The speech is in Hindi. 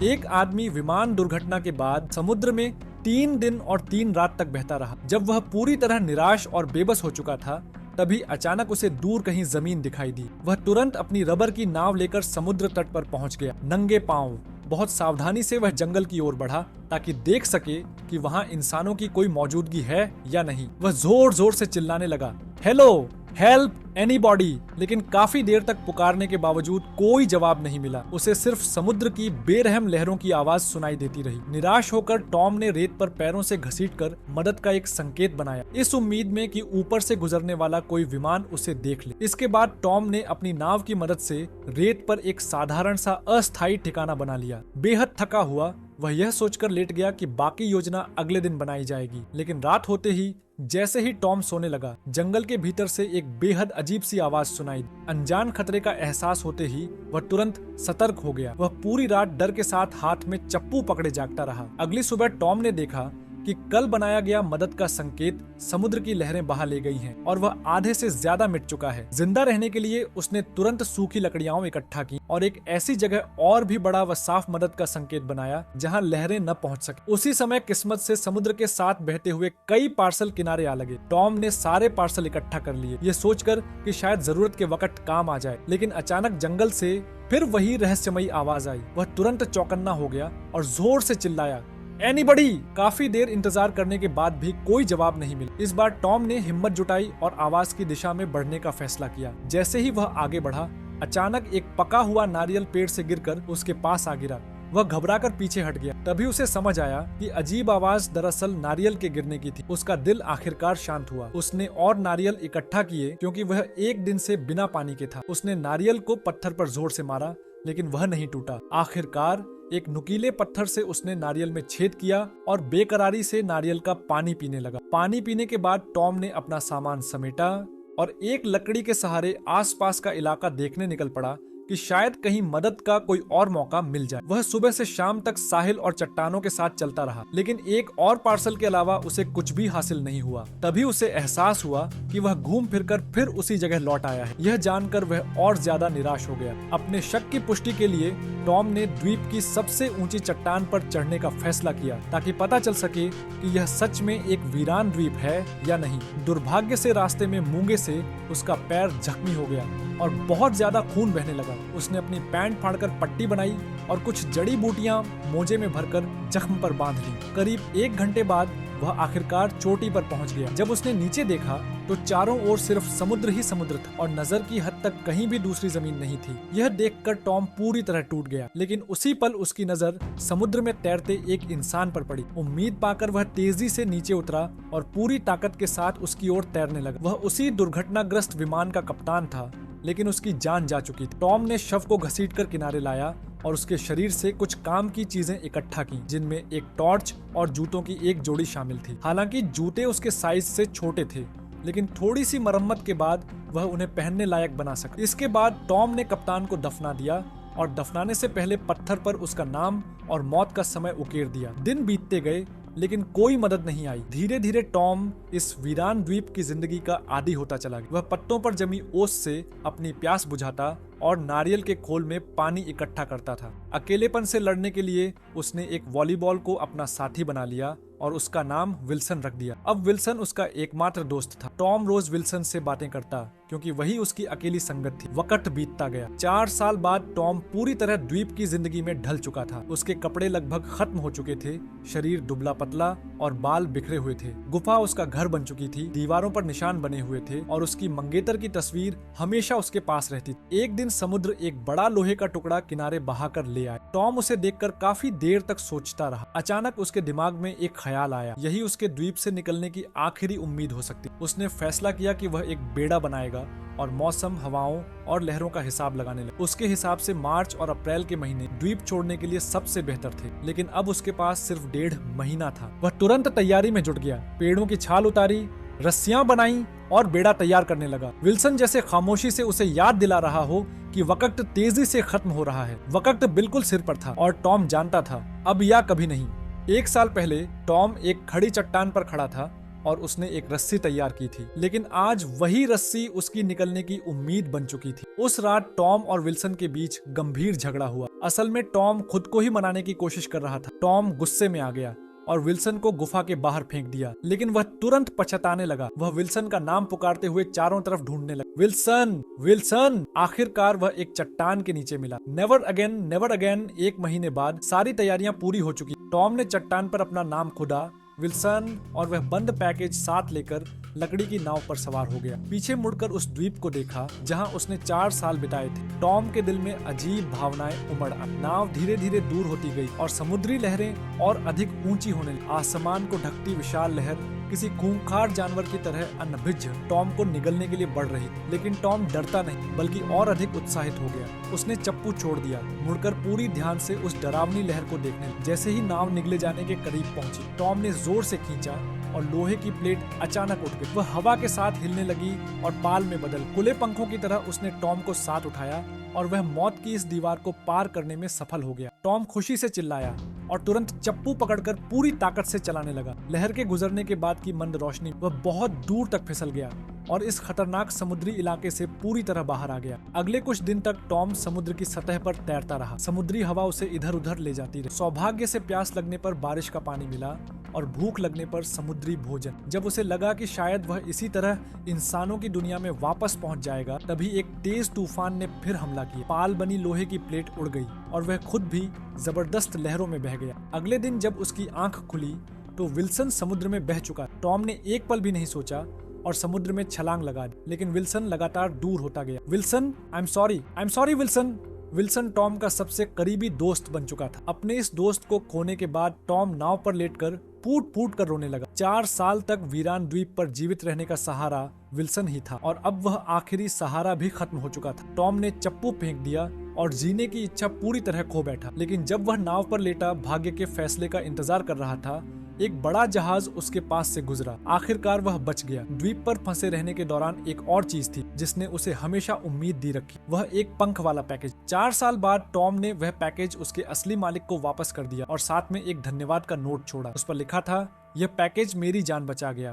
एक आदमी विमान दुर्घटना के बाद समुद्र में 3 दिन और 3 रात तक बहता रहा। जब वह पूरी तरह निराश और बेबस हो चुका था, तभी अचानक उसे दूर कहीं जमीन दिखाई दी। वह तुरंत अपनी रबर की नाव लेकर समुद्र तट पर पहुंच गया। नंगे पांव बहुत सावधानी से वह जंगल की ओर बढ़ा ताकि देख सके कि वहां इंसानों की कोई मौजूदगी है या नहीं। वह जोर जोर से चिल्लाने लगा, हेलो, हेल्प, एनीबॉडी। लेकिन काफी देर तक पुकारने के बावजूद कोई जवाब नहीं मिला। उसे सिर्फ समुद्र की बेरहम लहरों की आवाज सुनाई देती रही। निराश होकर टॉम ने रेत पर पैरों से घसीटकर मदद का एक संकेत बनाया, इस उम्मीद में कि ऊपर से गुजरने वाला कोई विमान उसे देख ले। इसके बाद टॉम ने अपनी नाव की मदद से रेत पर एक साधारण सा अस्थायी ठिकाना बना लिया। बेहद थका हुआ वह यह सोचकर लेट गया कि बाकी योजना अगले दिन बनाई जाएगी। लेकिन रात होते ही जैसे ही टॉम सोने लगा, जंगल के भीतर से एक बेहद अजीब सी आवाज सुनाई। अनजान खतरे का एहसास होते ही वह तुरंत सतर्क हो गया। वह पूरी रात डर के साथ हाथ में चप्पू पकड़े जागता रहा। अगली सुबह टॉम ने देखा कि कल बनाया गया मदद का संकेत समुद्र की लहरें बहा ले गई हैं और वह आधे से ज्यादा मिट चुका है। जिंदा रहने के लिए उसने तुरंत सूखी लकड़ियां इकट्ठा की और एक ऐसी जगह और भी बड़ा व साफ मदद का संकेत बनाया जहां लहरें न पहुंच सके। उसी समय किस्मत से समुद्र के साथ बहते हुए कई पार्सल किनारे आ लगे। टॉम ने सारे पार्सल इकट्ठा कर लिए, ये सोचकर कि शायद जरूरत के वक्त काम आ जाए। लेकिन अचानक जंगल से फिर वही रहस्यमयी आवाज आई। वह तुरंत चौकन्ना हो गया और जोर से चिल्लाया, एनीबॉडी। काफी देर इंतजार करने के बाद भी कोई जवाब नहीं मिला। इस बार टॉम ने हिम्मत जुटाई और आवाज की दिशा में बढ़ने का फैसला किया। जैसे ही वह आगे बढ़ा, अचानक एक पका हुआ नारियल पेड़ से गिरकर उसके पास आ गिरा। वह घबराकर पीछे हट गया। तभी उसे समझ आया कि अजीब आवाज दरअसल नारियल के गिरने की थी। उसका दिल आखिरकार शांत हुआ। उसने और नारियल इकट्ठा किए क्योंकि वह एक दिन से बिना पानी के था। उसने नारियल को पत्थर पर जोर से मारा, लेकिन वह नहीं टूटा। आखिरकार एक नुकीले पत्थर से उसने नारियल में छेद किया और बेकरारी से नारियल का पानी पीने लगा। पानी पीने के बाद टॉम ने अपना सामान समेटा और एक लकड़ी के सहारे आसपास का इलाका देखने निकल पड़ा कि शायद कहीं मदद का कोई और मौका मिल जाए। वह सुबह से शाम तक साहिल और चट्टानों के साथ चलता रहा, लेकिन एक और पार्सल के अलावा उसे कुछ भी हासिल नहीं हुआ। तभी उसे एहसास हुआ कि वह घूम फिरकर फिर उसी जगह लौट आया है। यह जानकर वह और ज्यादा निराश हो गया। अपने शक की पुष्टि के लिए टॉम ने द्वीप की सबसे ऊंची चट्टान पर चढ़ने का फैसला किया ताकि पता चल सके कि यह सच में एक वीरान द्वीप है या नहीं। दुर्भाग्य से रास्ते में मूंगे से उसका पैर जख्मी हो गया और बहुत ज्यादा खून बहने लगा। उसने अपनी पैंट फाड़कर पट्टी बनाई और कुछ जड़ी बूटियां मोजे में भरकर जख्म पर बांध ली। करीब 1 घंटे बाद वह आखिरकार चोटी पर पहुंच गया। जब उसने नीचे देखा तो चारों ओर सिर्फ समुद्र ही समुद्र था और नजर की हद तक कहीं भी दूसरी जमीन नहीं थी। यह देखकर टॉम पूरी तरह टूट गया। लेकिन उसी पल उसकी नजर समुद्र में तैरते एक इंसान पर पड़ी। उम्मीद पाकर वह तेजी से नीचे उतरा और पूरी ताकत के साथ उसकी ओर तैरने लगा। वह उसी दुर्घटनाग्रस्त विमान का कप्तान था, लेकिन उसकी जान जा चुकी थी। टॉम ने शव को घसीटकर किनारे लाया और उसके शरीर से कुछ काम की चीजें इकट्ठा की, जिनमें एक टॉर्च और जूतों की एक जोड़ी शामिल थी। हालांकि जूते उसके साइज से छोटे थे, लेकिन थोड़ी सी मरम्मत के बाद वह उन्हें पहनने लायक बना सका। इसके बाद टॉम ने कप्तान को दफना दिया और दफनाने से पहले पत्थर पर उसका नाम और मौत का समय उकेर दिया। दिन बीतते गए, लेकिन कोई मदद नहीं आई। धीरे धीरे टॉम इस वीरान द्वीप की जिंदगी का आदी होता चला गया। वह पत्तों पर जमी ओस से अपनी प्यास बुझाता और नारियल के खोल में पानी इकट्ठा करता था। अकेलेपन से लड़ने के लिए उसने एक वॉलीबॉल को अपना साथी बना लिया और उसका नाम विल्सन रख दिया। अब विल्सन उसका एकमात्र दोस्त था। टॉम रोज विल्सन से बातें करता क्योंकि वही उसकी अकेली संगत थी। वक्त बीतता गया। 4 साल बाद टॉम पूरी तरह द्वीप की जिंदगी में ढल चुका था। उसके कपड़े लगभग खत्म हो चुके थे, शरीर दुबला पतला और बाल बिखरे हुए थे। गुफा उसका घर बन चुकी थी, दीवारों पर निशान बने हुए थे और उसकी मंगेतर की तस्वीर हमेशा उसके पास रहती थी। एक दिन समुद्र एक बड़ा लोहे का टुकड़ा किनारे बहाकर ले आया। टॉम उसे देखकर काफी देर तक सोचता रहा। अचानक उसके दिमाग में एक ख्याल आया, यही उसके द्वीप से निकलने की आखिरी उम्मीद हो सकती। उसने फैसला किया कि वह एक बेड़ा बनाएगा और मौसम, हवाओं और लहरों का हिसाब लगाने लगा। उसके हिसाब से मार्च और अप्रैल के महीने द्वीप छोड़ने के लिए सबसे बेहतर थे, लेकिन अब उसके पास सिर्फ 1.5 महीना था। वह तुरंत तैयारी में जुट गया। पेड़ों की छाल उतारी, रस्सियां बनाई और बेड़ा तैयार करने लगा। विल्सन जैसे खामोशी से उसे याद दिला रहा हो कि वक्त तेजी से खत्म हो रहा है। वक्त बिल्कुल सिर पर था और टॉम जानता था, अब या कभी नहीं। 1 साल पहले टॉम एक खड़ी चट्टान पर खड़ा था और उसने एक रस्सी तैयार की थी, लेकिन आज वही रस्सी उसकी निकलने की उम्मीद बन चुकी थी। उस रात टॉम और विल्सन के बीच गंभीर झगड़ा हुआ। असल में टॉम खुद को ही मनाने की कोशिश कर रहा था। टॉम गुस्से में आ गया और विल्सन को गुफा के बाहर फेंक दिया, लेकिन वह तुरंत पछताने लगा। वह विल्सन का नाम पुकारते हुए चारों तरफ ढूंढने लगा। Wilson, Wilson! आखिरकार वह एक चट्टान के नीचे मिला। Never again, never again. 1 महीने बाद सारी तैयारियां पूरी हो चुकी। टॉम ने चट्टान पर अपना नाम खुदा, विल्सन, और वह बंद पैकेज साथ लेकर लकड़ी की नाव पर सवार हो गया। पीछे मुड़कर उस द्वीप को देखा जहां उसने 4 साल बिताए थे। टॉम के दिल में अजीब भावनाएं उमड़ आई। नाव धीरे धीरे दूर होती गई और समुद्री लहरें और अधिक ऊंची होने लगी। आसमान को ढकती विशाल लहर किसी खूंखार जानवर की तरह अनभिज्ञ टॉम को निगलने के लिए बढ़ रही थी। लेकिन टॉम डरता नहीं, बल्कि और अधिक उत्साहित हो गया। उसने चप्पू छोड़ दिया, मुड़कर पूरी ध्यान से उस डरावनी लहर को देखने लगा। जैसे ही नाव निगले जाने के करीब पहुंची, टॉम ने जोर से खींचा और लोहे की प्लेट अचानक उठ गई। वह हवा के साथ हिलने लगी और पाल में बदल खुले पंखों की तरह उसने टॉम को साथ उठाया और वह मौत की इस दीवार को पार करने में सफल हो गया। टॉम खुशी से चिल्लाया और तुरंत चप्पू पकड़कर पूरी ताकत से चलाने लगा। लहर के गुजरने के बाद की मंद रोशनी, वह बहुत दूर तक फिसल गया और इस खतरनाक समुद्री इलाके से पूरी तरह बाहर आ गया। अगले कुछ दिन तक टॉम समुद्र की सतह पर तैरता रहा। समुद्री हवा उसे इधर उधर ले जाती रही। सौभाग्य से प्यास लगने पर बारिश का पानी मिला और भूख लगने पर समुद्री भोजन। जब उसे लगा कि शायद वह इसी तरह इंसानों की दुनिया में वापस पहुंच जाएगा, तभी एक तेज तूफान ने फिर हमला किया। पाल बनी लोहे की प्लेट उड़ गई और वह खुद भी जबरदस्त लहरों में बह गया। अगले दिन जब उसकी आंख खुली तो विल्सन समुद्र में बह चुका। टॉम ने एक पल भी नहीं सोचा और समुद्र में छलांग लगा दी, लेकिन विल्सन लगातार दूर होता गया। Wilson, I am sorry Wilson. Wilson Tom का सबसे करीबी दोस्त बन चुका था। अपने इस दोस्त को खोने के बाद टॉम नाव पर लेटकर फूट फूट कर रोने लगा। 4 साल तक वीरान द्वीप पर जीवित रहने का सहारा विल्सन ही था और अब वह आखिरी सहारा भी खत्म हो चुका था। टॉम ने चप्पू फेंक दिया और जीने की इच्छा पूरी तरह खो बैठा। लेकिन जब वह नाव पर लेटा भाग्य के फैसले का इंतजार कर रहा था, एक बड़ा जहाज उसके पास से गुजरा। आखिरकार वह बच गया। द्वीप पर फंसे रहने के दौरान एक और चीज थी जिसने उसे हमेशा उम्मीद दी रखी। वह एक पंख वाला पैकेज। 4 साल बाद टॉम ने वह पैकेज उसके असली मालिक को वापस कर दिया और साथ में एक धन्यवाद का नोट छोड़ा। उस पर लिखा था, यह पैकेज मेरी जान बचा गया।